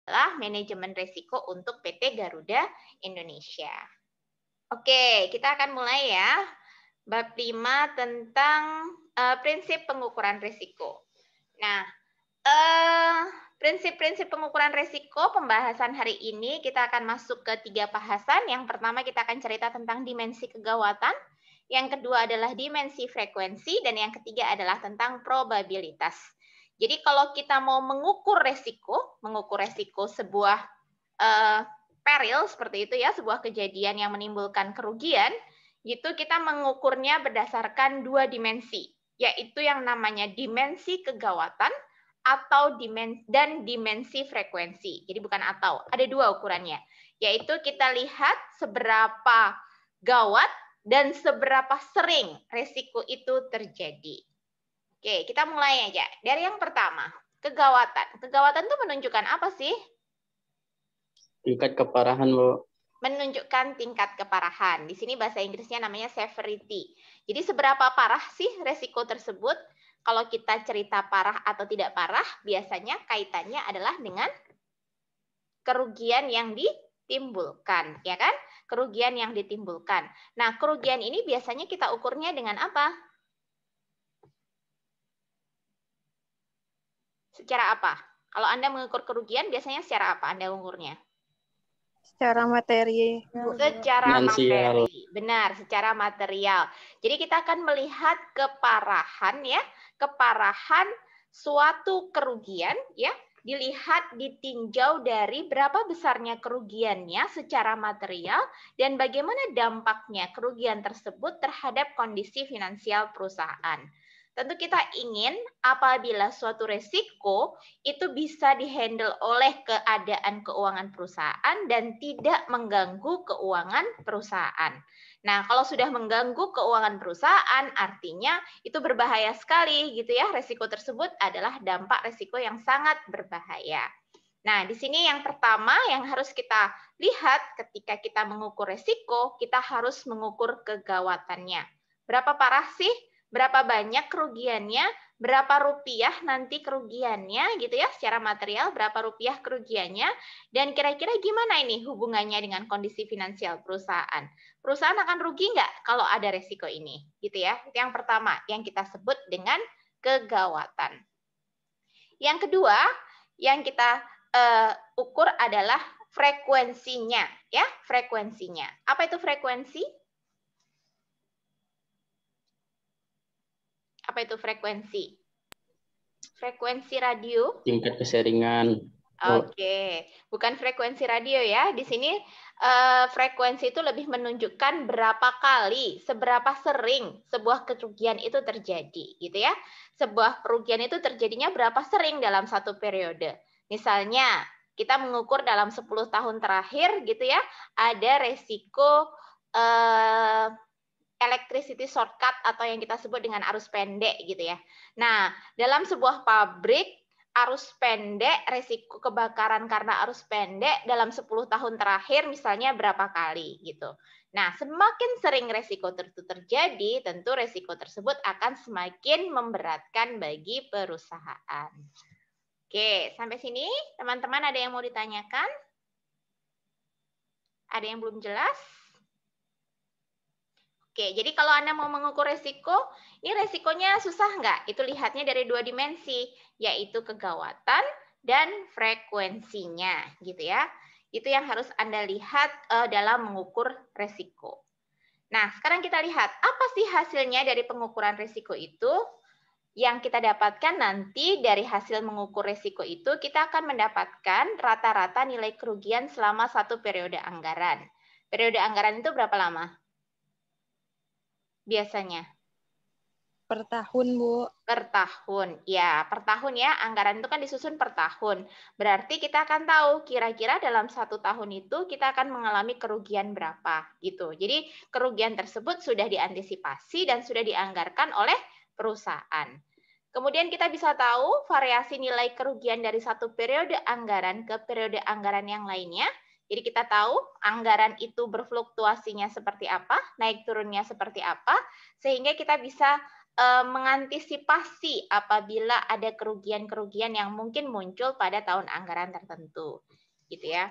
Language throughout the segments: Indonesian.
adalah manajemen risiko untuk PT Garuda Indonesia. Oke, kita akan mulai ya. Bab 5 tentang prinsip pengukuran risiko. Nah, prinsip-prinsip pengukuran risiko pembahasan hari ini kita akan masuk ke 3 bahasan. Yang pertama kita akan cerita tentang dimensi kegawatan, yang kedua adalah dimensi frekuensi, dan yang ketiga adalah tentang probabilitas. Jadi kalau kita mau mengukur resiko sebuah peril seperti itu ya, sebuah kejadian yang menimbulkan kerugian, itu kita mengukurnya berdasarkan 2 dimensi, yaitu yang namanya dimensi kegawatan atau dimensi frekuensi. Jadi bukan atau, ada 2 ukurannya, yaitu kita lihat seberapa gawat dan seberapa sering resiko itu terjadi. Oke, kita mulai aja. Dari yang pertama, kegawatan. Kegawatan itu menunjukkan apa sih? Tingkat keparahan, Bu. Menunjukkan tingkat keparahan. Di sini bahasa Inggrisnya namanya severity. Jadi seberapa parah sih resiko tersebut? Kalau kita cerita parah atau tidak parah, biasanya kaitannya adalah dengan kerugian yang ditimbulkan, ya kan? Kerugian yang ditimbulkan. Nah, kerugian ini biasanya kita ukurnya dengan apa? Secara apa? Kalau Anda mengukur kerugian, biasanya secara apa Anda mengukurnya? Secara materi. Secara Finansial. materi. Benar, secara material. Jadi kita akan melihat keparahan ya, keparahan suatu kerugian ya, dilihat ditinjau dari berapa besarnya kerugiannya secara material dan bagaimana dampaknya kerugian tersebut terhadap kondisi finansial perusahaan. Tentu kita ingin apabila suatu resiko itu bisa dihandle oleh keadaan keuangan perusahaan dan tidak mengganggu keuangan perusahaan. Nah, kalau sudah mengganggu keuangan perusahaan, artinya itu berbahaya sekali gitu ya. Resiko tersebut adalah dampak resiko yang sangat berbahaya. Nah, di sini yang pertama yang harus kita lihat ketika kita mengukur resiko, kita harus mengukur kegawatannya. Berapa parah sih? Berapa banyak kerugiannya? Berapa rupiah nanti kerugiannya gitu ya, secara material berapa rupiah kerugiannya, dan kira-kira gimana ini hubungannya dengan kondisi finansial perusahaan. Perusahaan akan rugi nggak kalau ada resiko ini gitu ya. Itu yang pertama yang kita sebut dengan kegawatan. Yang kedua yang kita ukur adalah frekuensinya ya, frekuensinya. Apa itu frekuensi? Apa itu frekuensi? Frekuensi radio. Tingkat keseringan. Oke, bukan frekuensi radio ya. Di sini frekuensi itu lebih menunjukkan berapa kali, seberapa sering sebuah kerugian itu terjadi, gitu ya. Sebuah kerugian itu terjadinya berapa sering dalam satu periode. Misalnya, kita mengukur dalam 10 tahun terakhir, gitu ya, ada resiko electricity shortcut atau yang kita sebut dengan arus pendek gitu ya. Nah, dalam sebuah pabrik arus pendek, resiko kebakaran karena arus pendek dalam 10 tahun terakhir misalnya berapa kali gitu. Nah, semakin sering resiko itu terjadi, tentu resiko tersebut akan semakin memberatkan bagi perusahaan. Oke, sampai sini teman-teman ada yang mau ditanyakan? Ada yang belum jelas? Oke, jadi kalau Anda mau mengukur resiko, ini resikonya susah nggak? Itu lihatnya dari 2 dimensi, yaitu kegawatan dan frekuensinya, gitu ya. Itu yang harus Anda lihat dalam mengukur resiko. Nah, sekarang kita lihat, apa sih hasilnya dari pengukuran resiko itu? Yang kita dapatkan nanti dari hasil mengukur resiko itu, kita akan mendapatkan rata-rata nilai kerugian selama satu periode anggaran. Periode anggaran itu berapa lama? Biasanya Per tahun, Bu. per tahun. Ya, per tahun ya. Anggaran itu kan disusun per tahun. Berarti kita akan tahu kira-kira dalam 1 tahun itu kita akan mengalami kerugian berapa gitu. Jadi kerugian tersebut sudah diantisipasi dan sudah dianggarkan oleh perusahaan. Kemudian kita bisa tahu variasi nilai kerugian dari satu periode anggaran ke periode anggaran yang lainnya. Jadi kita tahu anggaran itu berfluktuasinya seperti apa, naik turunnya seperti apa, sehingga kita bisa mengantisipasi apabila ada kerugian-kerugian yang mungkin muncul pada tahun anggaran tertentu, gitu ya.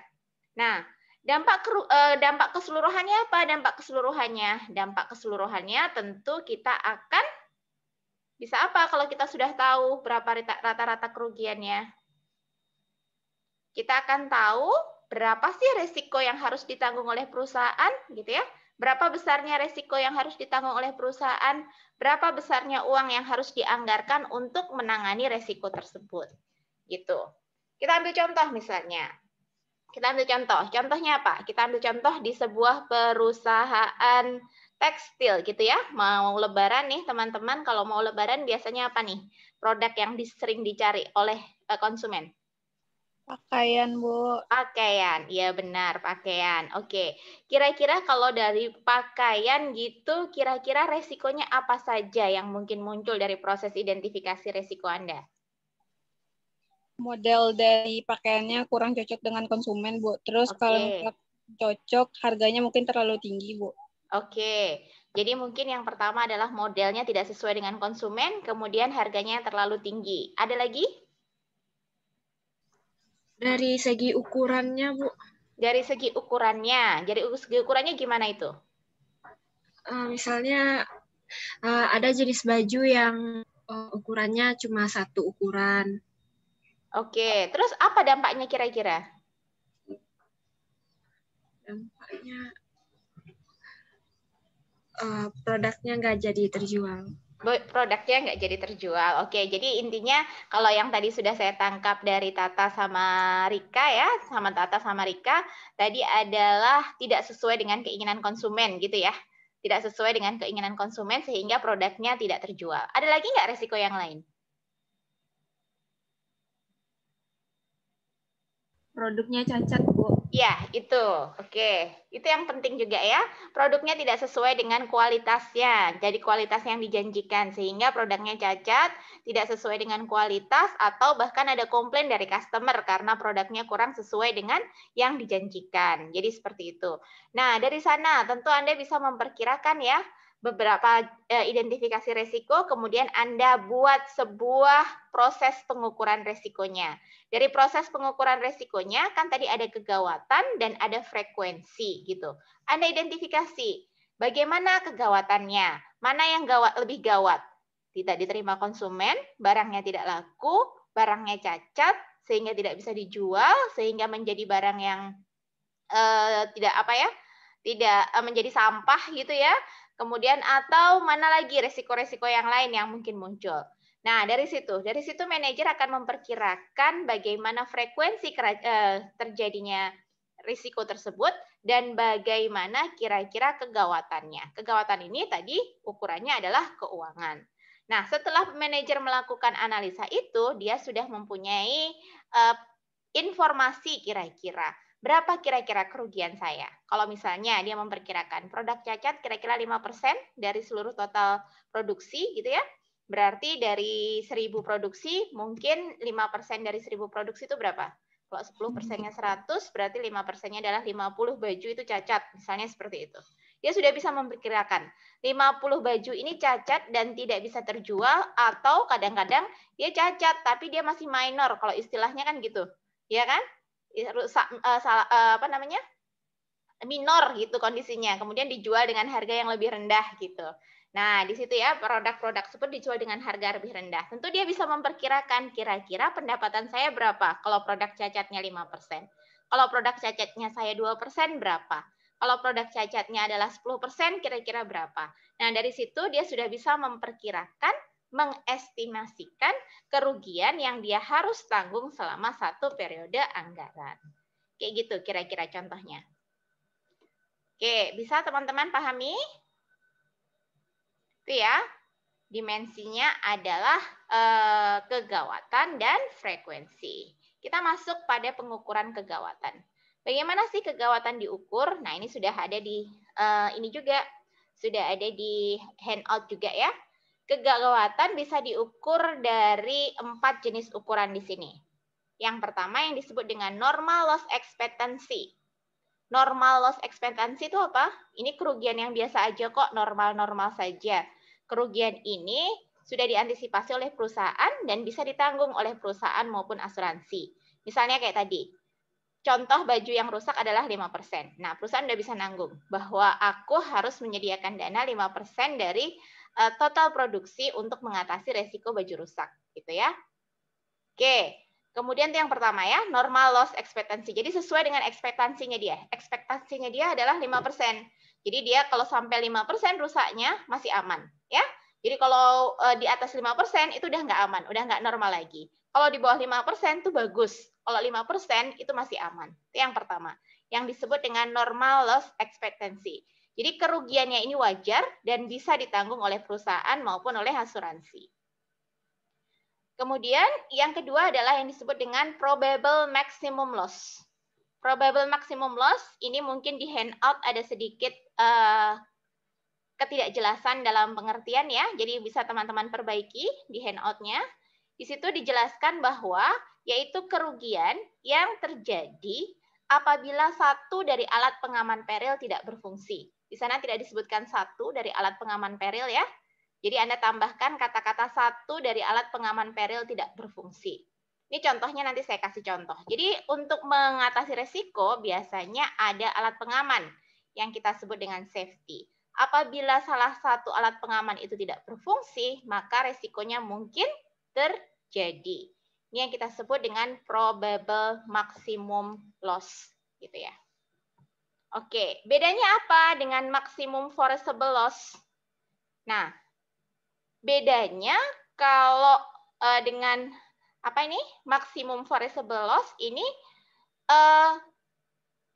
Nah, dampak keseluruhannya apa? Dampak keseluruhannya tentu kita akan bisa apa kalau kita sudah tahu berapa rata-rata kerugiannya? Kita akan tahu berapa sih resiko yang harus ditanggung oleh perusahaan, gitu ya. Berapa besarnya resiko yang harus ditanggung oleh perusahaan, berapa besarnya uang yang harus dianggarkan untuk menangani resiko tersebut. Gitu. Kita ambil contoh misalnya. Contohnya apa? Kita ambil contoh di sebuah perusahaan tekstil gitu ya. Mau lebaran nih teman-teman, kalau mau lebaran biasanya apa nih? Produk yang sering dicari oleh konsumen. Pakaian, Bu. Pakaian, iya benar, pakaian. Oke, kira-kira kalau dari pakaian gitu, kira-kira resikonya apa saja yang mungkin muncul dari proses identifikasi resiko Anda? Model dari pakaiannya kurang cocok dengan konsumen, Bu. Terus kalau misalnya cocok, harganya mungkin terlalu tinggi, Bu. Oke, jadi mungkin yang pertama adalah modelnya tidak sesuai dengan konsumen, kemudian harganya terlalu tinggi. Ada lagi? Dari segi ukurannya, Bu. Dari segi ukurannya. Jadi segi ukurannya gimana itu? Misalnya ada jenis baju yang ukurannya cuma satu ukuran. Oke, terus apa dampaknya kira-kira? Dampaknya produknya nggak jadi terjual. Produknya nggak jadi terjual. Oke, jadi intinya kalau yang tadi sudah saya tangkap dari Tata sama Rika ya, tadi adalah tidak sesuai dengan keinginan konsumen gitu ya. Tidak sesuai dengan keinginan konsumen sehingga produknya tidak terjual. Ada lagi nggak resiko yang lain? Produknya cacat, Bu. Ya, itu. Oke. Itu yang penting juga ya. Produknya tidak sesuai dengan kualitasnya. Jadi kualitas yang dijanjikan. Sehingga produknya cacat, tidak sesuai dengan kualitas, atau bahkan ada komplain dari customer karena produknya kurang sesuai dengan yang dijanjikan. Jadi seperti itu. Nah, dari sana tentu Anda bisa memperkirakan ya, beberapa identifikasi resiko, kemudian Anda buat sebuah proses pengukuran resikonya. Dari proses pengukuran resikonya, kan tadi ada kegawatan dan ada frekuensi gitu. Anda identifikasi bagaimana kegawatannya, mana yang lebih gawat. Tidak diterima konsumen, barangnya tidak laku, barangnya cacat, sehingga tidak bisa dijual, sehingga menjadi barang yang tidak menjadi sampah gitu ya. Kemudian atau mana lagi resiko-resiko yang lain yang mungkin muncul. Nah, dari situ manajer akan memperkirakan bagaimana frekuensi terjadinya risiko tersebut dan bagaimana kira-kira kegawatannya. Kegawatan ini tadi ukurannya adalah keuangan. Nah, setelah manajer melakukan analisa itu, dia sudah mempunyai informasi kira-kira berapa kira-kira kerugian saya. Kalau misalnya dia memperkirakan produk cacat kira-kira 5% dari seluruh total produksi gitu ya. Berarti dari 1000 produksi, mungkin 5% dari 1000 produksi itu berapa? Kalau 10%-nya 100, berarti 5%-nya adalah 50 baju itu cacat. Misalnya seperti itu. Dia sudah bisa memperkirakan 50 baju ini cacat dan tidak bisa terjual, atau kadang-kadang dia cacat tapi dia masih minor, kalau istilahnya kan gitu. Ya kan? Minor gitu kondisinya, kemudian dijual dengan harga yang lebih rendah gitu. Nah, di situ ya produk-produk tersebut dijual dengan harga lebih rendah. Tentu dia bisa memperkirakan kira-kira pendapatan saya berapa kalau produk cacatnya 5%. Kalau produk cacatnya saya 2% berapa? Kalau produk cacatnya adalah 10%, kira-kira berapa? Nah, dari situ dia sudah bisa memperkirakan, mengestimasikan kerugian yang dia harus tanggung selama satu periode anggaran. Kayak gitu kira-kira contohnya. Oke, bisa teman-teman pahami? Itu ya, dimensinya adalah kegawatan dan frekuensi. Kita masuk pada pengukuran kegawatan. Bagaimana sih kegawatan diukur? Nah, ini sudah ada di ini juga, sudah ada di handout juga ya. Kegawatan bisa diukur dari 4 jenis ukuran di sini. Yang pertama yang disebut dengan normal loss expectancy. Normal loss expectancy itu apa? Ini kerugian yang biasa aja kok, normal-normal saja. Kerugian ini sudah diantisipasi oleh perusahaan dan bisa ditanggung oleh perusahaan maupun asuransi. Misalnya kayak tadi, contoh baju yang rusak adalah 5%. Nah, perusahaan udah bisa nanggung bahwa aku harus menyediakan dana 5% dari total produksi untuk mengatasi resiko baju rusak, gitu ya. Oke, kemudian yang pertama ya, normal loss expectancy. Jadi sesuai dengan ekspektasinya dia. Ekspektasinya dia adalah 5%. Jadi dia kalau sampai 5% rusaknya masih aman, ya. Jadi kalau di atas 5% itu udah nggak aman, udah nggak normal lagi. Kalau di bawah 5% itu bagus. Kalau 5% itu masih aman. Itu yang pertama. Yang disebut dengan normal loss expectancy. Jadi kerugiannya ini wajar dan bisa ditanggung oleh perusahaan maupun oleh asuransi. Kemudian yang kedua adalah yang disebut dengan probable maximum loss. Probable maximum loss ini mungkin di handout ada sedikit ketidakjelasan dalam pengertian ya. Jadi bisa teman-teman perbaiki di handout-nya. Di situ dijelaskan bahwa yaitu kerugian yang terjadi apabila satu dari alat pengaman peril tidak berfungsi. Di sana tidak disebutkan satu dari alat pengaman peril ya. Jadi Anda tambahkan kata-kata satu dari alat pengaman peril tidak berfungsi. Ini contohnya nanti saya kasih contoh. Jadi untuk mengatasi resiko biasanya ada alat pengaman yang kita sebut dengan safety. Apabila salah satu alat pengaman itu tidak berfungsi, maka resikonya mungkin terjadi. Ini yang kita sebut dengan probable maximum loss, gitu ya. Oke, bedanya apa dengan maximum foreseeable loss? Nah, bedanya kalau dengan apa ini maximum foreseeable loss ini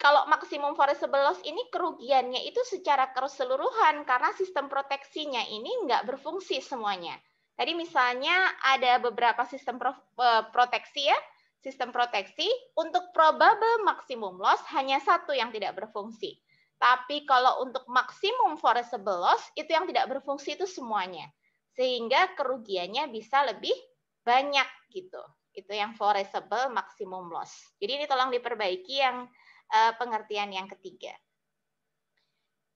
kalau maksimum foreseeable loss ini kerugiannya itu secara keseluruhan karena sistem proteksinya ini nggak berfungsi semuanya. Tadi misalnya ada beberapa sistem proteksi ya, sistem proteksi untuk probable maximum loss hanya satu yang tidak berfungsi. Tapi kalau untuk maksimum foreseeable loss itu yang tidak berfungsi itu semuanya. Sehingga kerugiannya bisa lebih banyak gitu. Itu yang foreseeable maximum loss. Jadi ini tolong diperbaiki yang pengertian yang ketiga.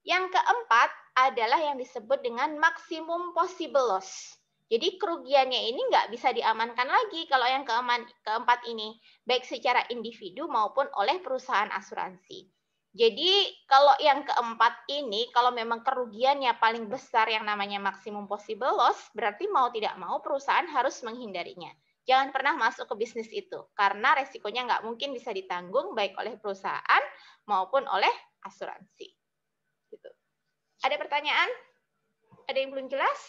Yang keempat adalah yang disebut dengan maximum possible loss. Jadi kerugiannya ini nggak bisa diamankan lagi kalau yang keempat ini, baik secara individu maupun oleh perusahaan asuransi. Jadi kalau yang keempat ini, kalau memang kerugiannya paling besar yang namanya maximum possible loss, berarti mau tidak mau perusahaan harus menghindarinya. Jangan pernah masuk ke bisnis itu, karena resikonya nggak mungkin bisa ditanggung baik oleh perusahaan maupun oleh asuransi. Gitu. Ada pertanyaan? Ada yang belum jelas?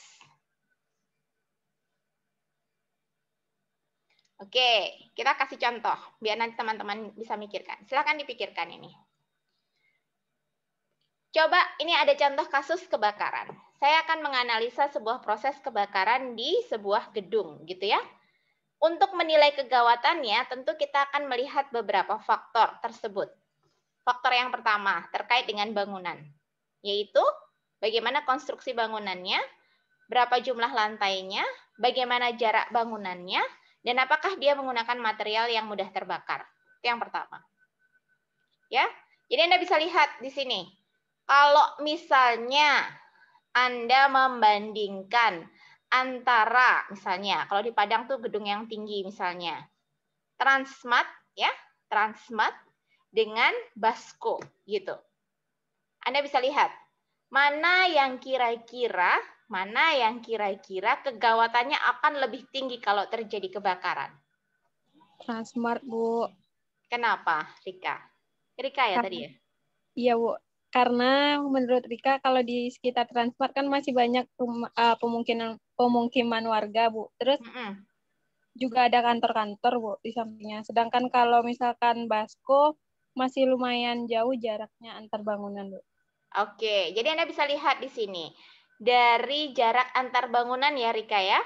Oke, kita kasih contoh, biar nanti teman-teman bisa mikirkan. Silakan dipikirkan ini. Coba, ini ada contoh kasus kebakaran. Saya akan menganalisa sebuah proses kebakaran di sebuah gedung, gitu ya. Untuk menilai kegawatannya, tentu kita akan melihat beberapa faktor tersebut. Faktor yang pertama terkait dengan bangunan, yaitu bagaimana konstruksi bangunannya, berapa jumlah lantainya, bagaimana jarak bangunannya, dan apakah dia menggunakan material yang mudah terbakar. Itu yang pertama. Ya, jadi Anda bisa lihat di sini. Kalau misalnya Anda membandingkan antara misalnya kalau di Padang tuh gedung yang tinggi misalnya Transmart ya, Transmart dengan Basco gitu. Anda bisa lihat mana yang kira-kira kegawatannya akan lebih tinggi kalau terjadi kebakaran. Transmart, Bu. Kenapa, Rika? Rika ya tadi ya? Iya, Bu. Karena menurut Rika kalau di sekitar Transmart kan masih banyak pemukiman warga, Bu. Terus juga ada kantor-kantor, Bu, di sampingnya. Sedangkan kalau misalkan Basco masih lumayan jauh jaraknya antar bangunan, Bu. Oke, jadi Anda bisa lihat di sini. Dari jarak antar bangunan ya, Rika ya.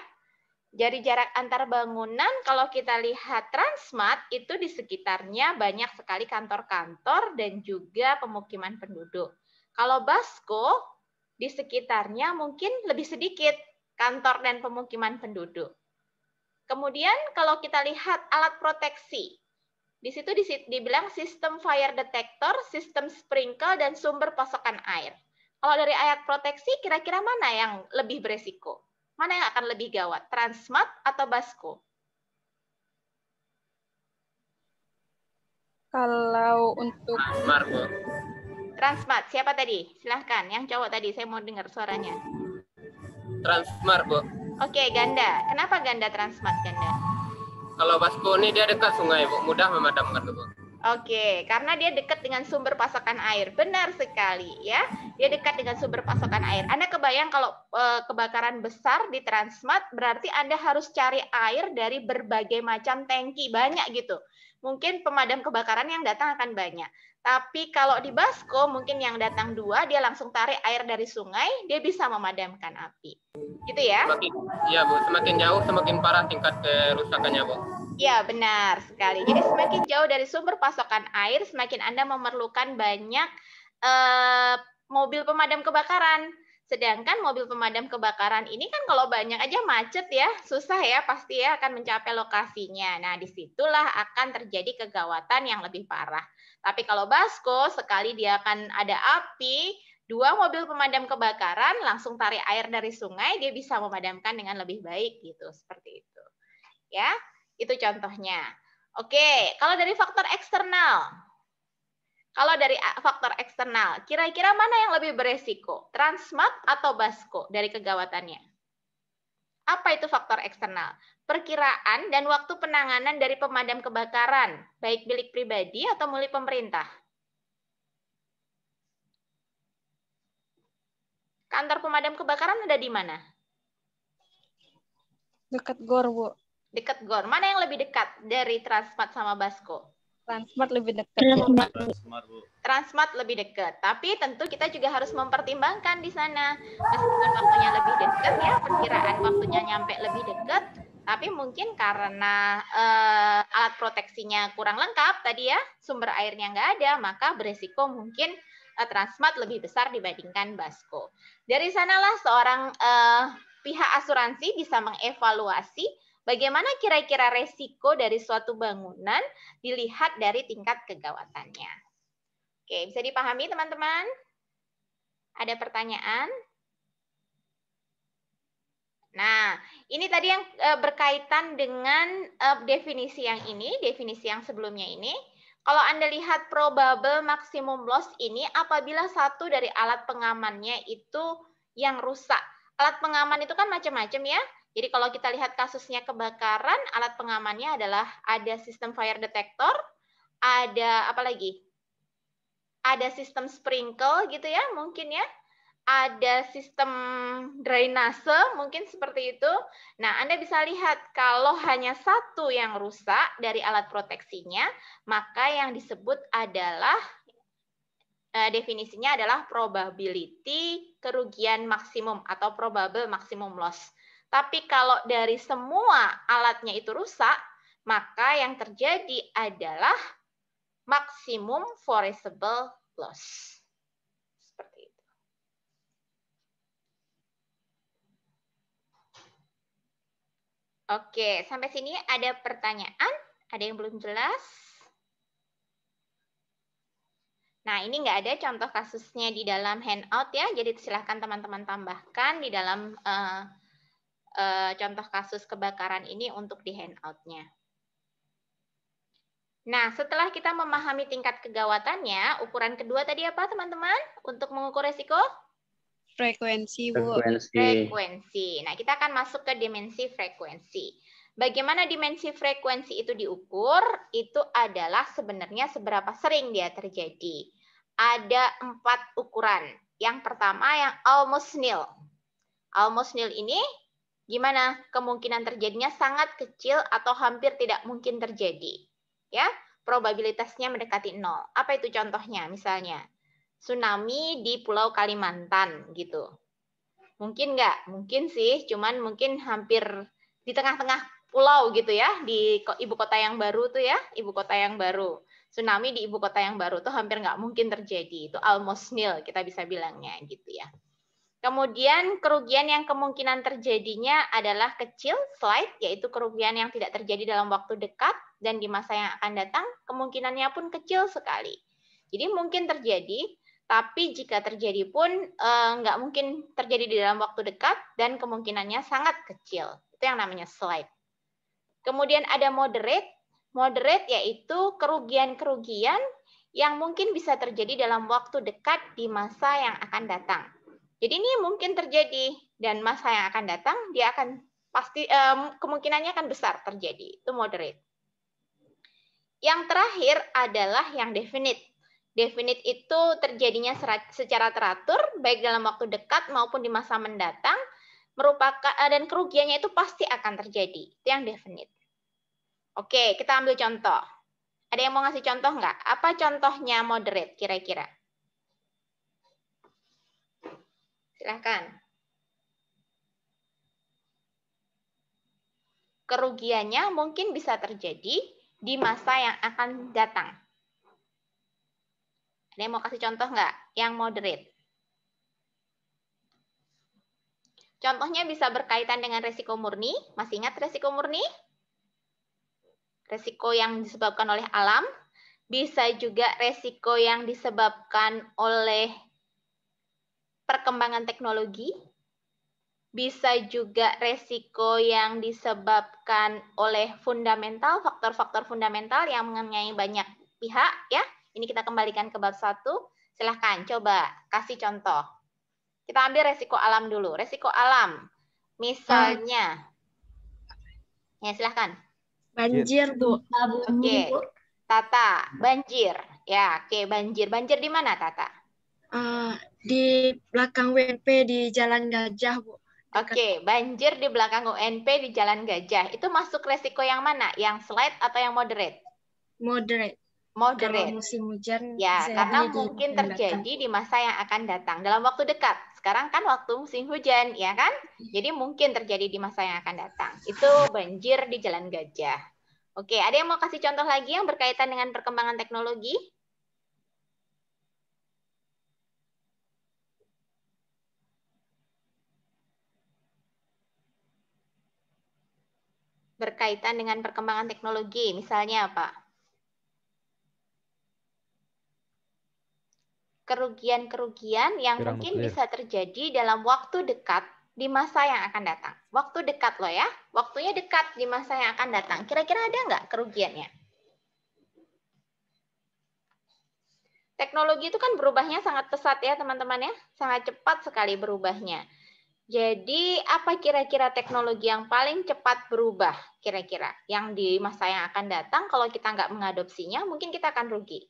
Dari jarak antar bangunan, kalau kita lihat Transmart, itu di sekitarnya banyak sekali kantor-kantor dan juga pemukiman penduduk. Kalau Basco, di sekitarnya mungkin lebih sedikit kantor dan pemukiman penduduk. Kemudian kalau kita lihat alat proteksi, di situ dibilang sistem fire detector, sistem sprinkle, dan sumber pasokan air. Kalau dari ayat proteksi, kira-kira mana yang lebih beresiko? Mana yang akan lebih gawat? Transmat atau Basko? Kalau untuk Transmart, Bu. Transmat, siapa tadi? Silahkan, yang cowok tadi, saya mau dengar suaranya. Transmart, Bu. Oke, ganda. Kenapa ganda Transmat, ganda? Kalau Basko ini dia dekat sungai, Bu. Mudah memadamkan, Bu. Oke, karena dia dekat dengan sumber pasokan air. Benar sekali ya. Dia dekat dengan sumber pasokan air. Anda kebayang kalau kebakaran besar di Transmart, berarti Anda harus cari air dari berbagai macam tangki, banyak gitu. Mungkin pemadam kebakaran yang datang akan banyak. Tapi kalau di Basko, mungkin yang datang 2, dia langsung tarik air dari sungai, dia bisa memadamkan api. Gitu ya? Iya, Bu. Semakin jauh, semakin parah tingkat kerusakannya, Bu. Ya, benar sekali. Jadi semakin jauh dari sumber pasokan air, semakin Anda memerlukan banyak mobil pemadam kebakaran. Sedangkan mobil pemadam kebakaran ini kan kalau banyak aja macet ya, susah ya pasti ya akan mencapai lokasinya. Nah, disitulah akan terjadi kegawatan yang lebih parah. Tapi kalau Basko, sekali dia akan ada api, 2 mobil pemadam kebakaran langsung tarik air dari sungai, dia bisa memadamkan dengan lebih baik gitu, seperti itu. Ya. Itu contohnya. Oke, kalau dari faktor eksternal. Kalau dari faktor eksternal, kira-kira mana yang lebih beresiko? Transmat atau Basko dari kegawatannya? Apa itu faktor eksternal? Perkiraan dan waktu penanganan dari pemadam kebakaran, baik milik pribadi atau milik pemerintah. Kantor pemadam kebakaran ada di mana? dekat GOR, Bu. Dekat GOR. Mana yang lebih dekat dari Transmat sama Basko? Transmart lebih dekat. Transmart lebih dekat. Tapi tentu kita juga harus mempertimbangkan di sana. Meskipun waktunya lebih dekat ya, perkiraan waktunya nyampe lebih dekat, tapi mungkin karena alat proteksinya kurang lengkap tadi ya, sumber airnya nggak ada, maka beresiko mungkin Transmart lebih besar dibandingkan Basko. Dari sanalah seorang pihak asuransi bisa mengevaluasi bagaimana kira-kira resiko dari suatu bangunan dilihat dari tingkat kegawatannya. Oke, bisa dipahami teman-teman? Ada pertanyaan? Nah, ini tadi yang berkaitan dengan definisi yang ini, definisi yang sebelumnya ini. Kalau Anda lihat probable maximum loss ini apabila satu dari alat pengamannya itu yang rusak. Alat pengaman itu kan macam-macam ya. Jadi kalau kita lihat kasusnya kebakaran, alat pengamannya adalah ada sistem fire detector, ada apa lagi? Ada sistem sprinkle gitu ya, mungkin ya. Ada sistem drainase, mungkin seperti itu. Nah, Anda bisa lihat kalau hanya satu yang rusak dari alat proteksinya, maka yang disebut adalah definisinya adalah probability kerugian maksimum atau probable maximum loss. Tapi kalau dari semua alatnya itu rusak, maka yang terjadi adalah maximum foreseeable loss. Seperti itu. Oke, sampai sini ada pertanyaan? Ada yang belum jelas? Nah, ini nggak ada contoh kasusnya di dalam handout ya, jadi silahkan teman-teman tambahkan di dalam contoh kasus kebakaran ini untuk di handout-nya. Nah, setelah kita memahami tingkat kegawatannya, ukuran kedua tadi apa teman-teman untuk mengukur resiko? Frekuensi, Bu. Frekuensi. Nah, kita akan masuk ke dimensi frekuensi. Bagaimana dimensi frekuensi itu diukur? Itu adalah sebenarnya seberapa sering dia terjadi. Ada 4 ukuran. Yang pertama yang almost nil. Almost nil ini gimana kemungkinan terjadinya sangat kecil atau hampir tidak mungkin terjadi. Ya, probabilitasnya mendekati 0. Apa itu contohnya? Misalnya tsunami di Pulau Kalimantan gitu. Mungkin nggak? Mungkin sih, cuman mungkin hampir di tengah-tengah pulau gitu ya, di ibu kota yang baru tuh ya, ibu kota yang baru. Tsunami di ibu kota yang baru tuh hampir nggak mungkin terjadi. Itu almost nil kita bisa bilangnya gitu ya. Kemudian kerugian yang kemungkinan terjadinya adalah kecil, slight, yaitu kerugian yang tidak terjadi dalam waktu dekat dan di masa yang akan datang kemungkinannya pun kecil sekali. Jadi mungkin terjadi, Tapi jika terjadi pun nggak mungkin terjadi di dalam waktu dekat dan kemungkinannya sangat kecil. Itu yang namanya slide. Kemudian ada moderate. Moderate yaitu kerugian-kerugian yang mungkin bisa terjadi dalam waktu dekat di masa yang akan datang. Jadi ini mungkin terjadi dan masa yang akan datang dia akan pasti kemungkinannya akan besar terjadi. Itu moderate. Yang terakhir adalah yang definite. Definite itu terjadinya secara teratur, baik dalam waktu dekat maupun di masa mendatang, merupakan dan kerugiannya itu pasti akan terjadi. Itu yang definite. Oke, kita ambil contoh. Ada yang mau ngasih contoh nggak? Apa contohnya moderate kira-kira? Silahkan. Kerugiannya mungkin bisa terjadi di masa yang akan datang. Ada yang mau kasih contoh nggak? Yang moderate. Contohnya bisa berkaitan dengan resiko murni. Masih ingat resiko murni? Resiko yang disebabkan oleh alam. Bisa juga resiko yang disebabkan oleh perkembangan teknologi. Bisa juga resiko yang disebabkan oleh fundamental, faktor-faktor fundamental yang mengenai banyak pihak. Ya. Ini kita kembalikan ke bab 1. Silahkan coba kasih contoh. Kita ambil resiko alam dulu. Resiko alam. Misalnya. Ya, silahkan. Banjir, Bu. Oke. Tata, banjir. Ya, oke, banjir. Banjir di mana, Tata? Di belakang WNP di Jalan Gajah, Bu. Oke, banjir di belakang UNP di Jalan Gajah. Itu masuk resiko yang mana? Yang slide atau yang moderate? Moderate. Moderate. Kalau musim hujan, Ya, bisa karena jadi mungkin yang terjadi datang. di masa yang akan datang. Dalam waktu dekat. Sekarang kan waktu musim hujan, ya kan? Jadi mungkin terjadi di masa yang akan datang. Itu banjir di Jalan Gajah. Oke, ada yang mau kasih contoh lagi yang berkaitan dengan perkembangan teknologi? Berkaitan dengan perkembangan teknologi, misalnya apa? Kerugian-kerugian yang Perang mungkin nuklir. bisa terjadi dalam waktu dekat di masa yang akan datang. Waktu dekat loh ya, waktunya dekat di masa yang akan datang. Kira-kira ada nggak kerugiannya? Teknologi itu kan berubahnya sangat pesat ya teman-teman ya, sangat cepat sekali berubahnya. Jadi apa kira-kira teknologi yang paling cepat berubah kira-kira? Yang di masa yang akan datang kalau kita nggak mengadopsinya mungkin kita akan rugi.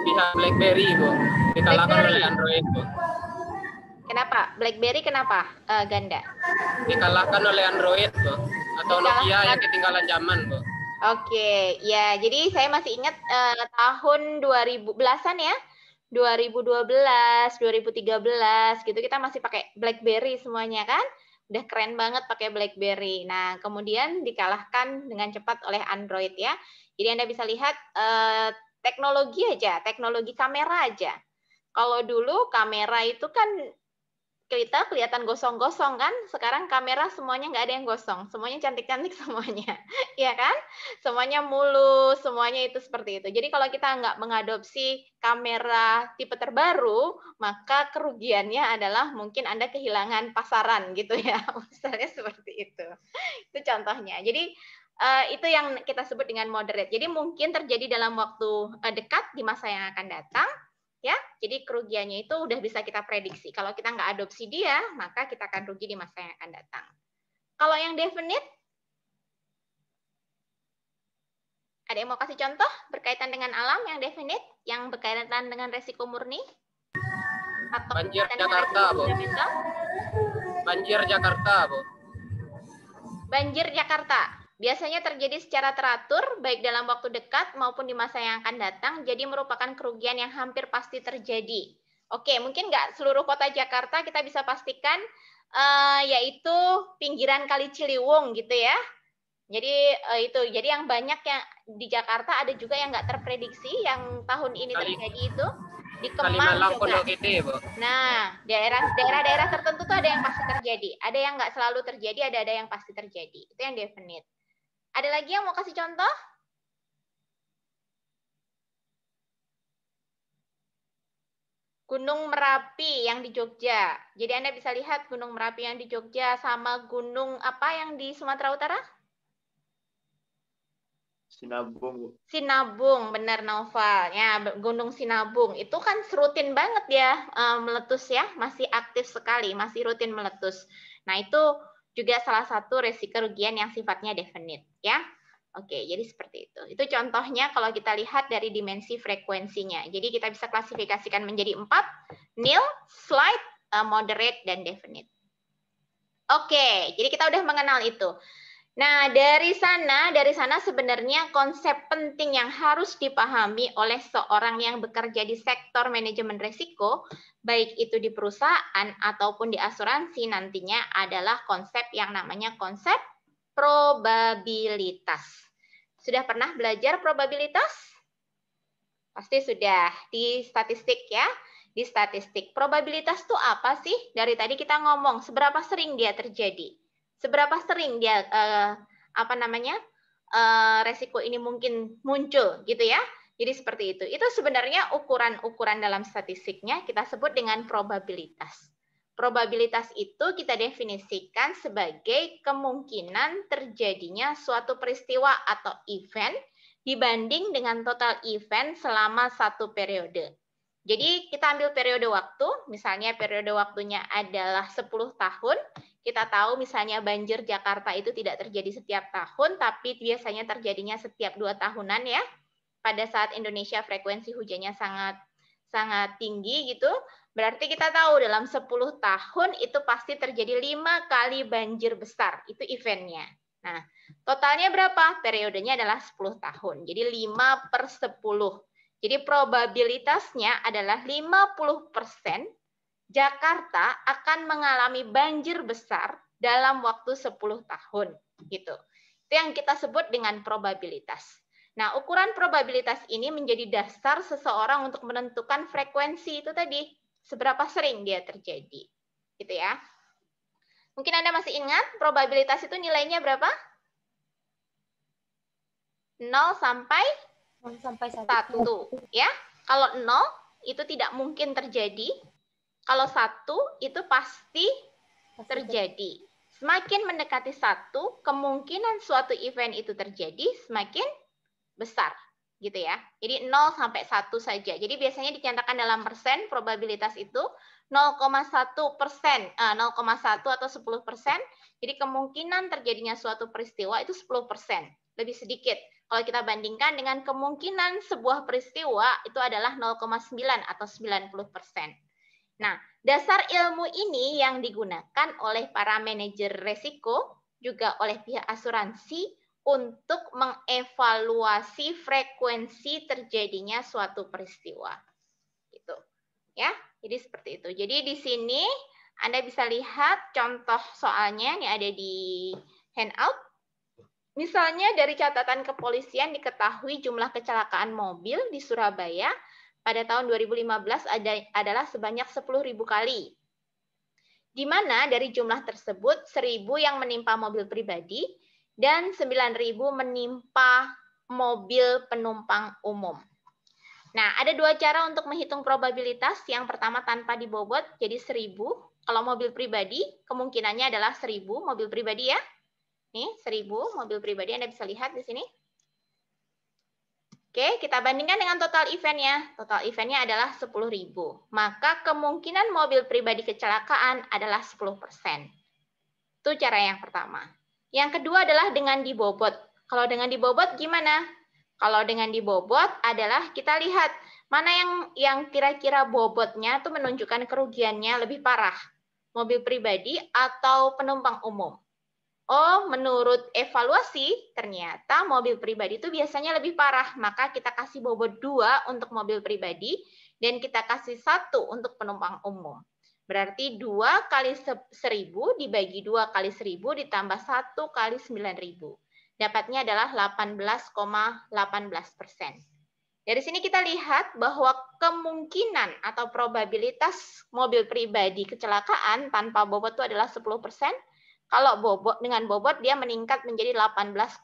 Pihak BlackBerry, Bu. Dikalahkan BlackBerry. oleh Android, Bu. Kenapa? BlackBerry kenapa, Ganda? Dikalahkan oleh Android, Bu. Atau Nokia yang ketinggalan zaman, Bu. Oke, ya. Jadi saya masih ingat tahun 2010-an ya. 2012, 2013 gitu kita masih pakai BlackBerry semuanya kan. Udah keren banget pakai BlackBerry. Nah, kemudian dikalahkan dengan cepat oleh Android ya. Jadi Anda bisa lihat teknologi aja, teknologi kamera aja. Kalau dulu kamera itu kan kita kelihatan gosong-gosong kan, sekarang kamera semuanya nggak ada yang gosong, semuanya cantik-cantik semuanya, ya kan? Semuanya mulus, semuanya itu seperti itu. Jadi kalau kita nggak mengadopsi kamera tipe terbaru, maka kerugiannya adalah mungkin Anda kehilangan pasaran gitu ya, misalnya seperti itu. Itu contohnya. Jadi itu yang kita sebut dengan moderate. Jadi mungkin terjadi dalam waktu dekat di masa yang akan datang. Ya, jadi kerugiannya itu udah bisa kita prediksi. Kalau kita nggak adopsi dia, maka kita akan rugi di masa yang akan datang. Kalau yang definite, ada yang mau kasih contoh berkaitan dengan alam yang definite, yang berkaitan dengan resiko murni? Atau Banjir Jakarta, Bu. Banjir Jakarta, Bu. Banjir Jakarta. Biasanya terjadi secara teratur, baik dalam waktu dekat maupun di masa yang akan datang, jadi merupakan kerugian yang hampir pasti terjadi. Oke, mungkin nggak seluruh kota Jakarta kita bisa pastikan, yaitu pinggiran Kali Ciliwung gitu ya. Jadi itu, jadi yang banyak yang di Jakarta ada juga yang nggak terprediksi, yang tahun ini terjadi itu di Kemang juga. Nah, daerah-daerah tertentu tuh ada yang pasti terjadi, ada yang nggak selalu terjadi, ada yang pasti terjadi. Itu yang definite. Ada lagi yang mau kasih contoh? Gunung Merapi yang di Jogja. Jadi Anda bisa lihat Gunung Merapi yang di Jogja sama gunung apa yang di Sumatera Utara? Sinabung. Sinabung, benar Naufal. Ya, Gunung Sinabung itu kan rutin banget ya meletus ya, masih aktif sekali, masih rutin meletus. Nah, itu juga salah satu resiko kerugian yang sifatnya definite ya. Oke, jadi seperti itu. Itu contohnya kalau kita lihat dari dimensi frekuensinya. Jadi kita bisa klasifikasikan menjadi 4, nil, slight, moderate, dan definite. Oke, jadi kita udah mengenal itu. Nah, dari sana sebenarnya konsep penting yang harus dipahami oleh seorang yang bekerja di sektor manajemen risiko, baik itu di perusahaan ataupun di asuransi nantinya adalah konsep yang namanya konsep probabilitas. Sudah pernah belajar probabilitas? Pasti sudah di statistik ya. Di statistik, probabilitas itu apa sih? Dari tadi kita ngomong seberapa sering dia terjadi. Seberapa sering dia resiko ini mungkin muncul gitu ya. Jadi seperti itu. Itu sebenarnya ukuran-ukuran dalam statistiknya kita sebut dengan probabilitas. Probabilitas itu kita definisikan sebagai kemungkinan terjadinya suatu peristiwa atau event dibanding dengan total event selama satu periode. Jadi kita ambil periode waktu, misalnya periode waktunya adalah 10 tahun, kita tahu misalnya banjir Jakarta itu tidak terjadi setiap tahun, tapi biasanya terjadinya setiap 2 tahunan ya. Pada saat Indonesia frekuensi hujannya sangat tinggi gitu, berarti kita tahu dalam 10 tahun itu pasti terjadi 5 kali banjir besar, itu eventnya. Nah, totalnya berapa? Periodenya adalah 10 tahun, jadi 5/10. Jadi probabilitasnya adalah 50% Jakarta akan mengalami banjir besar dalam waktu 10 tahun. Gitu. Itu yang kita sebut dengan probabilitas. Nah, ukuran probabilitas ini menjadi dasar seseorang untuk menentukan frekuensi itu tadi. Seberapa sering dia terjadi. Gitu ya. Mungkin Anda masih ingat probabilitas itu nilainya berapa? 0 sampai 1 ya. Kalau 0 itu tidak mungkin terjadi. Kalau 1 itu pasti terjadi. Semakin mendekati 1, kemungkinan suatu event itu terjadi semakin besar, gitu ya. Jadi 0 sampai 1 saja. Jadi biasanya dinyatakan dalam persen probabilitas itu 0,1%, 0,1 atau 10%. Jadi kemungkinan terjadinya suatu peristiwa itu 10%, lebih sedikit. Kalau kita bandingkan dengan kemungkinan sebuah peristiwa itu adalah 0,9 atau 90%. Nah, dasar ilmu ini yang digunakan oleh para manajer resiko, juga oleh pihak asuransi untuk mengevaluasi frekuensi terjadinya suatu peristiwa. Gitu. Ya, jadi seperti itu. Jadi di sini Anda bisa lihat contoh soalnya yang ada di handout. Misalnya dari catatan kepolisian diketahui jumlah kecelakaan mobil di Surabaya pada tahun 2015 adalah sebanyak 10.000 kali. Di mana dari jumlah tersebut 1.000 yang menimpa mobil pribadi dan 9.000 menimpa mobil penumpang umum. Nah, ada 2 cara untuk menghitung probabilitas. Yang pertama tanpa dibobot, jadi 1.000. Kalau mobil pribadi, kemungkinannya adalah 1.000 mobil pribadi ya. Nih, 1.000 mobil pribadi Anda bisa lihat di sini. Oke, kita bandingkan dengan total eventnya. Total eventnya adalah 10.000. Maka kemungkinan mobil pribadi kecelakaan adalah 10%. Itu cara yang pertama. Yang kedua adalah dengan dibobot. Kalau dengan dibobot gimana? Kalau dengan dibobot adalah kita lihat mana yang kira-kira bobotnya itu menunjukkan kerugiannya lebih parah. Mobil pribadi atau penumpang umum. Oh, menurut evaluasi, ternyata mobil pribadi itu biasanya lebih parah. Maka kita kasih bobot 2 untuk mobil pribadi, dan kita kasih 1 untuk penumpang umum. Berarti 2 kali 1.000 dibagi 2 kali 1.000 ditambah 1 kali 9.000. Dapatnya adalah 18,18%. Dari sini kita lihat bahwa kemungkinan atau probabilitas mobil pribadi kecelakaan tanpa bobot itu adalah 10%. Kalau dengan bobot dia meningkat menjadi 18,18%.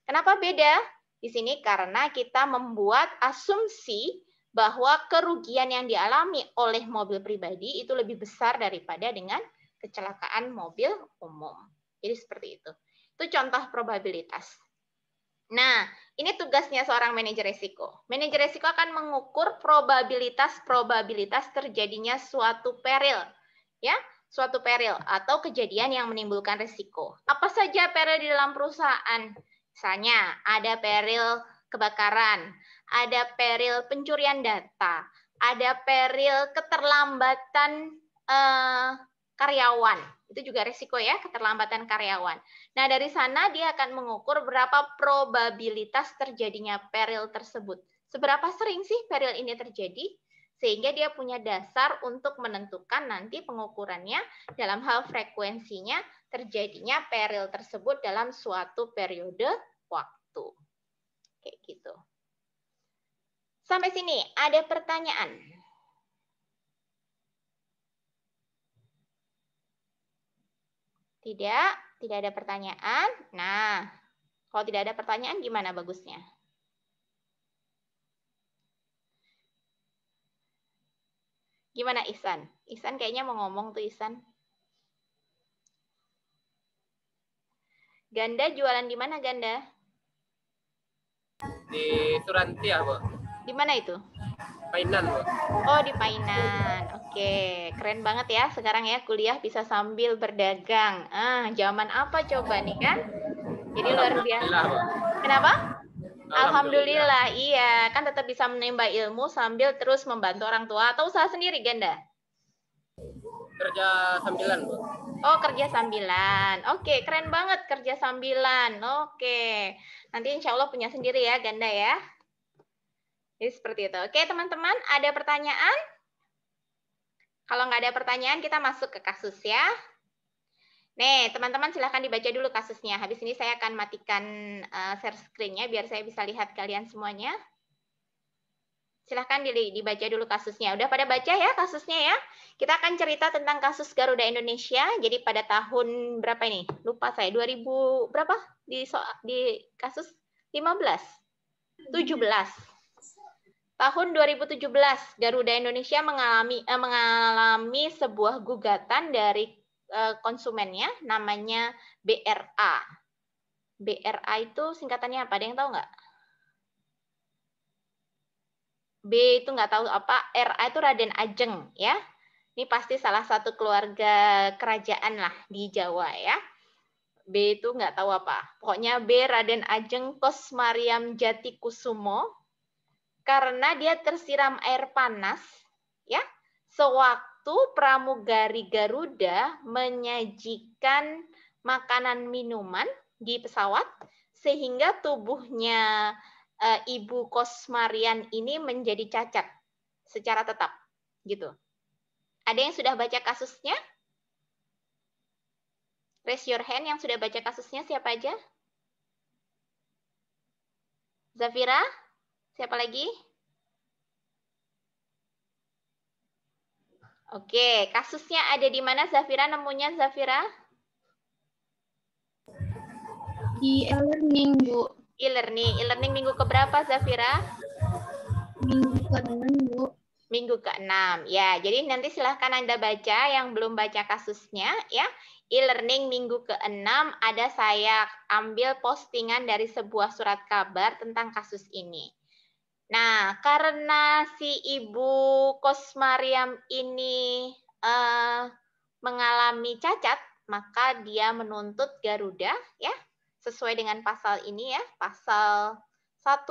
Kenapa beda? Di sini karena kita membuat asumsi bahwa kerugian yang dialami oleh mobil pribadi itu lebih besar daripada dengan kecelakaan mobil umum. Jadi seperti itu. Itu contoh probabilitas. Nah, ini tugasnya seorang manajer risiko. Manajer risiko akan mengukur probabilitas terjadinya suatu peril, ya, suatu peril atau kejadian yang menimbulkan risiko. Apa saja peril di dalam perusahaan? Misalnya, ada peril kebakaran, ada peril pencurian data, ada peril keterlambatan karyawan. Itu juga risiko ya, keterlambatan karyawan. Nah, dari sana dia akan mengukur berapa probabilitas terjadinya peril tersebut. Seberapa sering sih peril ini terjadi? Sehingga dia punya dasar untuk menentukan nanti pengukurannya dalam hal frekuensinya terjadinya peril tersebut dalam suatu periode waktu. Kayak gitu. Sampai sini ada pertanyaan? Tidak ada pertanyaan. Nah, kalau tidak ada pertanyaan gimana bagusnya? Gimana Ihsan? Ihsan kayaknya mau ngomong tuh Ihsan. Ganda jualan di mana Ganda? Di Suranti ya, Bu. Di mana itu? Painan, Bu. Oh, di Painan. Oke, keren banget ya. Sekarang ya kuliah bisa sambil berdagang. Zaman apa coba nih kan? Jadi luar biasa. Bu. Kenapa? Alhamdulillah, iya. Kan tetap bisa menimba ilmu sambil terus membantu orang tua atau usaha sendiri, Ganda? Kerja sambilan, Bu. Oh, kerja sambilan. Oke, keren banget kerja sambilan. Oke. Nanti insya Allah punya sendiri ya, Ganda ya. Jadi seperti itu. Oke, teman-teman, ada pertanyaan? Kalau nggak ada pertanyaan, kita masuk ke kasus ya. Nih, teman-teman silahkan dibaca dulu kasusnya. Habis ini saya akan matikan share screen-nya biar saya bisa lihat kalian semuanya. Silahkan dibaca dulu kasusnya. Udah pada baca ya kasusnya ya? Kita akan cerita tentang kasus Garuda Indonesia. Jadi pada tahun berapa ini? Lupa saya. 2000 berapa? Di kasus 15? 17. Tahun 2017, Garuda Indonesia mengalami sebuah gugatan dari konsumennya, namanya BRA. BRA itu singkatannya apa? Ada yang tahu nggak? B itu nggak tahu apa, RA itu Raden Ajeng ya. Ini pasti salah satu keluarga kerajaan lah di Jawa ya. B itu nggak tahu apa. Pokoknya B Raden Ajeng Kosmariam Jatikusumo karena dia tersiram air panas ya sewaktu pramugari Garuda menyajikan makanan minuman di pesawat sehingga tubuhnya Ibu Kosmarian ini menjadi cacat secara tetap gitu. Ada yang sudah baca kasusnya? Raise your hand yang sudah baca kasusnya, siapa aja? Zafira? Siapa lagi? Oke, kasusnya ada di mana Zafira nemunya Zafira? Di e-learning, Bu. E-learning minggu keberapa Zafira? Minggu ke-6, Bu. Minggu ke-6. Ya, jadi nanti silahkan Anda baca yang belum baca kasusnya ya. E-learning minggu ke-6 ada saya ambil postingan dari sebuah surat kabar tentang kasus ini. Nah, karena si Ibu Kosmariam ini mengalami cacat, maka dia menuntut Garuda ya, sesuai dengan pasal ini ya, pasal 1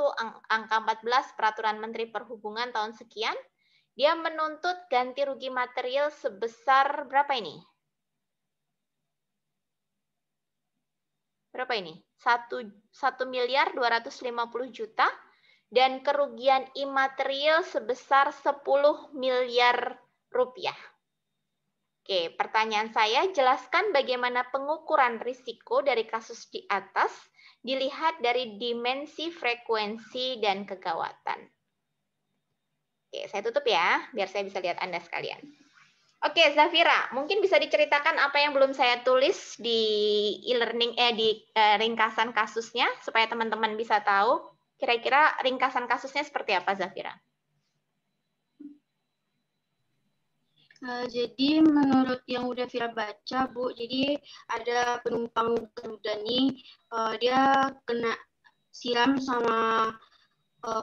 angka 14 Peraturan Menteri Perhubungan tahun sekian, dia menuntut ganti rugi material sebesar berapa ini? Berapa ini? 1.250.000.000 dan kerugian imaterial sebesar 10 miliar rupiah. Oke, pertanyaan saya, jelaskan bagaimana pengukuran risiko dari kasus di atas dilihat dari dimensi, frekuensi, dan kegawatan. Oke, saya tutup ya, biar saya bisa lihat Anda sekalian. Oke, Zafira, mungkin bisa diceritakan apa yang belum saya tulis di e-learning di ringkasan kasusnya supaya teman-teman bisa tahu kira-kira ringkasan kasusnya seperti apa, Zafira? Jadi menurut yang udah Vira baca, Bu, jadi ada penumpang Garuda nih, dia kena siram sama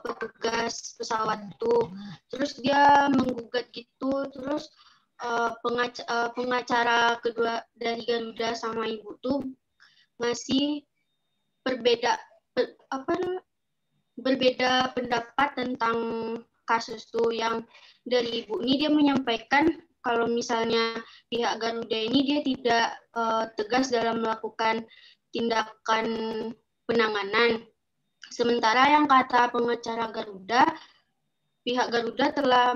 petugas pesawat tuh, terus dia menggugat gitu, terus pengacara kedua dari Garuda sama ibu tuh ngasih berbeda pendapat tentang kasus tuh. Yang dari ibu ini dia menyampaikan kalau misalnya pihak Garuda ini dia tidak tegas dalam melakukan tindakan penanganan. Sementara yang kata pengacara Garuda, pihak Garuda telah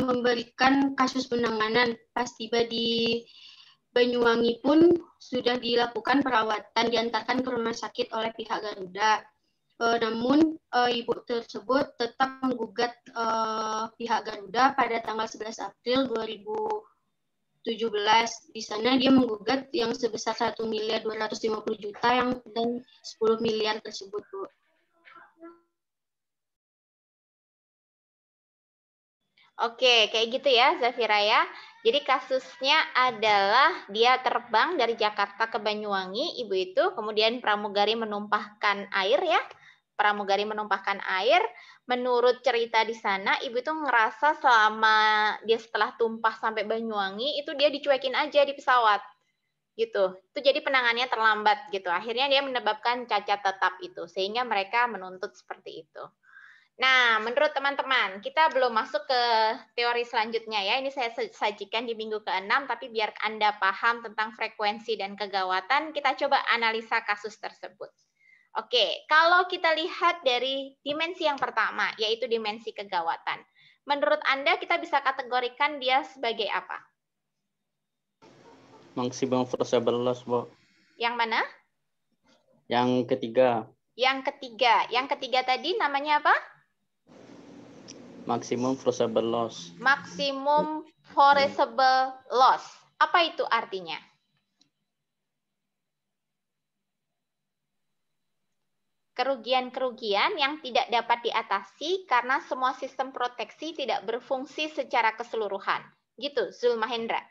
memberikan kasus penanganan. Pas tiba di Banyuwangi pun sudah dilakukan perawatan, diantarkan ke rumah sakit oleh pihak Garuda. Namun ibu tersebut tetap menggugat pihak Garuda pada tanggal 11 April 2017. Di sana dia menggugat yang sebesar 1.250.000.000 dan 10 miliar tersebut, Bu. Oke, kayak gitu ya, Zafira ya. Jadi kasusnya adalah dia terbang dari Jakarta ke Banyuwangi, ibu itu, kemudian pramugari menumpahkan air ya. Pramugari menumpahkan air. Menurut cerita di sana, ibu itu ngerasa selama dia setelah tumpah sampai Banyuwangi, itu dia dicuekin aja di pesawat. Gitu. Itu jadi penanganannya terlambat gitu. Akhirnya dia menyebabkan cacat tetap itu, sehingga mereka menuntut seperti itu. Nah, menurut teman-teman, kita belum masuk ke teori selanjutnya ya. Ini saya sajikan di minggu ke-6, tapi biar Anda paham tentang frekuensi dan kegawatan, kita coba analisa kasus tersebut. Oke, kalau kita lihat dari dimensi yang pertama, yaitu dimensi kegawatan. Menurut Anda, kita bisa kategorikan dia sebagai apa? Maximum forcible loss, Bu. Yang mana? Yang ketiga. Yang ketiga. Yang ketiga tadi namanya apa? Maximum forcible loss. Maximum forcible loss. Apa itu artinya? Kerugian-kerugian yang tidak dapat diatasi karena semua sistem proteksi tidak berfungsi secara keseluruhan. Gitu, Zulmahendra.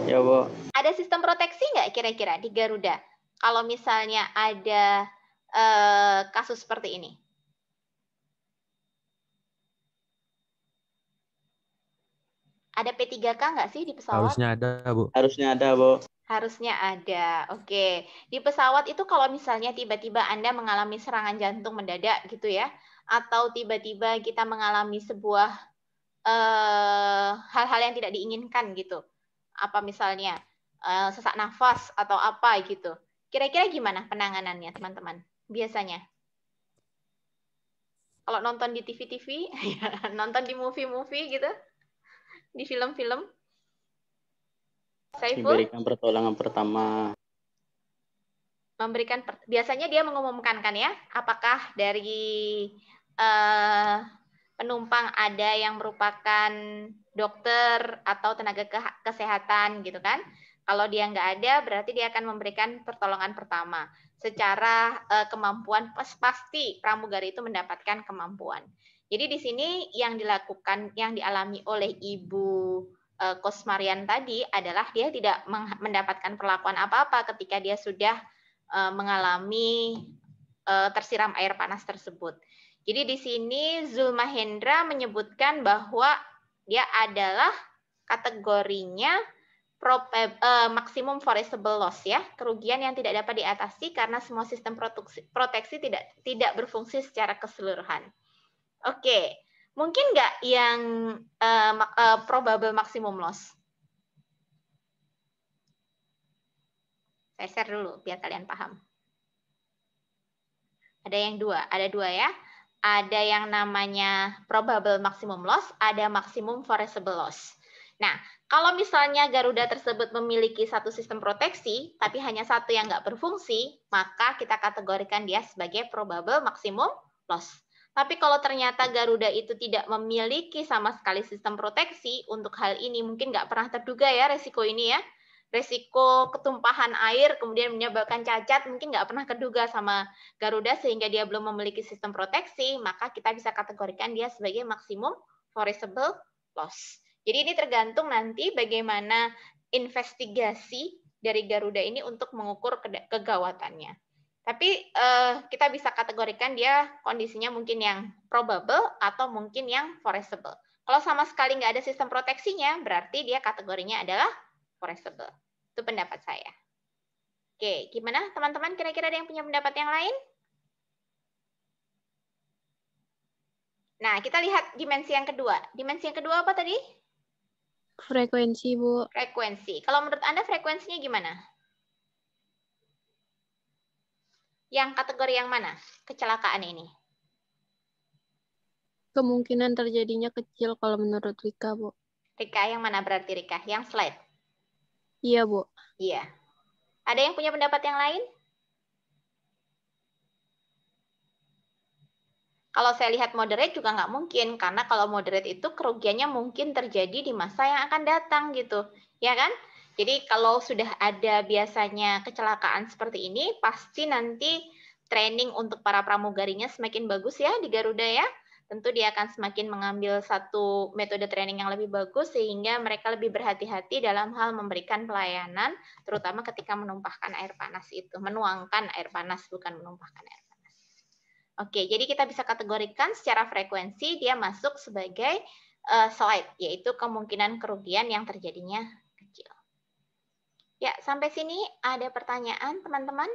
Ya, Bu. Ada sistem proteksi nggak kira-kira di Garuda? Kalau misalnya ada kasus seperti ini. Ada P3K nggak sih di pesawat? Harusnya ada, Bu. Harusnya ada, Bu. Harusnya ada. Oke. Di pesawat itu kalau misalnya tiba-tiba Anda mengalami serangan jantung mendadak gitu ya, atau tiba-tiba kita mengalami sebuah hal-hal yang tidak diinginkan gitu. Apa misalnya sesak nafas atau apa gitu. Kira-kira gimana penanganannya, teman-teman? Biasanya. Kalau nonton di TV-TV, nonton di movie-movie gitu, di film-film. Saiful? Diberikan pertolongan pertama. Biasanya dia mengumumkan kan ya, apakah dari penumpang ada yang merupakan dokter atau tenaga kesehatan gitu kan. Kalau dia nggak ada, berarti dia akan memberikan pertolongan pertama. Secara kemampuan pasti pramugari itu mendapatkan kemampuan. Jadi di sini yang dilakukan, yang dialami oleh Ibu Kosmarian tadi adalah dia tidak mendapatkan perlakuan apa-apa ketika dia sudah mengalami tersiram air panas tersebut. Jadi di sini Zulmahendra menyebutkan bahwa dia adalah kategorinya maksimum forcible loss ya, kerugian yang tidak dapat diatasi karena semua sistem proteksi tidak berfungsi secara keseluruhan. Oke, mungkin nggak yang probable maximum loss? Saya share dulu biar kalian paham. Ada dua ya. Ada yang namanya probable maximum loss, ada maximum forcible loss. Nah, kalau misalnya Garuda tersebut memiliki satu sistem proteksi, tapi hanya satu yang nggak berfungsi, maka kita kategorikan dia sebagai probable maximum loss. Tapi kalau ternyata Garuda itu tidak memiliki sama sekali sistem proteksi, untuk hal ini mungkin nggak pernah terduga ya resiko ini ya. Resiko ketumpahan air kemudian menyebabkan cacat mungkin nggak pernah terduga sama Garuda sehingga dia belum memiliki sistem proteksi, maka kita bisa kategorikan dia sebagai maksimum foreseeable loss. Jadi ini tergantung nanti bagaimana investigasi dari Garuda ini untuk mengukur kegawatannya. Tapi kita bisa kategorikan dia kondisinya mungkin yang probable atau mungkin yang foreseeable. Kalau sama sekali nggak ada sistem proteksinya, berarti dia kategorinya adalah foreseeable. Itu pendapat saya. Oke, gimana teman-teman? Kira-kira ada yang punya pendapat yang lain? Nah, kita lihat dimensi yang kedua. Dimensi yang kedua apa tadi? Frekuensi, Bu. Frekuensi. Kalau menurut Anda frekuensinya gimana? Yang kategori yang mana kecelakaan ini? Kemungkinan terjadinya kecil kalau menurut Rika, Bu. Rika yang mana berarti Rika? Yang slide? Iya, Bu. Iya. Ada yang punya pendapat yang lain? Kalau saya lihat moderate juga nggak mungkin, karena kalau moderate itu kerugiannya mungkin terjadi di masa yang akan datang gitu. Ya kan? Jadi kalau sudah ada biasanya kecelakaan seperti ini, pasti nanti training untuk para pramugarinya semakin bagus ya di Garuda ya. Tentu dia akan semakin mengambil satu metode training yang lebih bagus sehingga mereka lebih berhati-hati dalam hal memberikan pelayanan, terutama ketika menumpahkan air panas itu. Menuangkan air panas, bukan menumpahkan air panas. Oke, jadi kita bisa kategorikan secara frekuensi dia masuk sebagai slide, yaitu kemungkinan kerugian yang terjadinya kecil. Ya, sampai sini ada pertanyaan, teman-teman?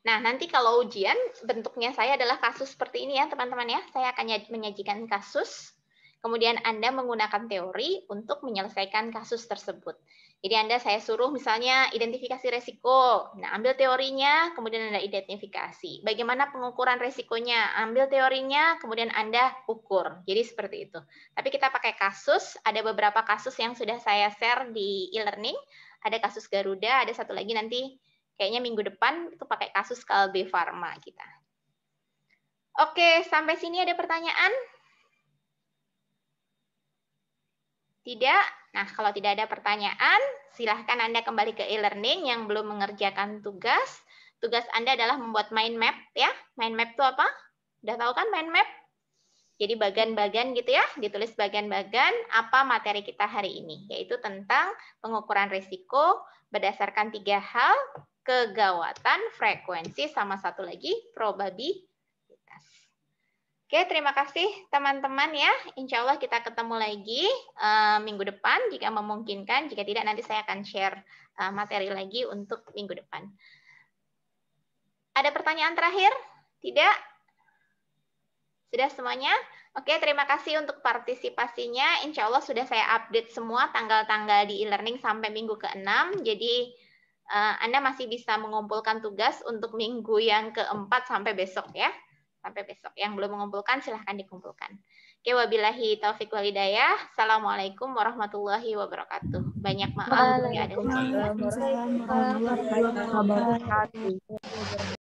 Nah, nanti kalau ujian, bentuknya saya adalah kasus seperti ini ya, teman-teman ya. Saya akan menyajikan kasus, kemudian Anda menggunakan teori untuk menyelesaikan kasus tersebut. Jadi saya suruh misalnya identifikasi resiko. Nah, ambil teorinya, kemudian Anda identifikasi. Bagaimana pengukuran resikonya? Ambil teorinya, kemudian Anda ukur. Jadi seperti itu. Tapi kita pakai kasus, ada beberapa kasus yang sudah saya share di e-learning. Ada kasus Garuda, ada satu lagi nanti kayaknya minggu depan itu pakai kasus Kalbe Pharma kita. Oke, sampai sini ada pertanyaan? Tidak? Nah, kalau tidak ada pertanyaan, silahkan Anda kembali ke e-learning yang belum mengerjakan tugas. Tugas Anda adalah membuat mind map ya. Mind map itu apa? Udah tahu kan mind map? Jadi bagan-bagan gitu ya, ditulis bagan-bagan apa materi kita hari ini, yaitu tentang pengukuran risiko berdasarkan 3 hal, kegawatan, frekuensi, sama satu lagi probabilitas. Oke, terima kasih teman-teman ya. Insya Allah kita ketemu lagi minggu depan jika memungkinkan. Jika tidak, nanti saya akan share materi lagi untuk minggu depan. Ada pertanyaan terakhir? Tidak? Sudah semuanya? Oke, terima kasih untuk partisipasinya. Insya Allah sudah saya update semua tanggal-tanggal di e-learning sampai minggu ke-6. Jadi, Anda masih bisa mengumpulkan tugas untuk minggu yang ke-4 sampai besok ya. Sampai besok. Yang belum mengumpulkan, silahkan dikumpulkan. Oke, wabillahi taufiq wal hidayah. Assalamualaikum warahmatullahi wabarakatuh. Banyak maaf. Ya, ada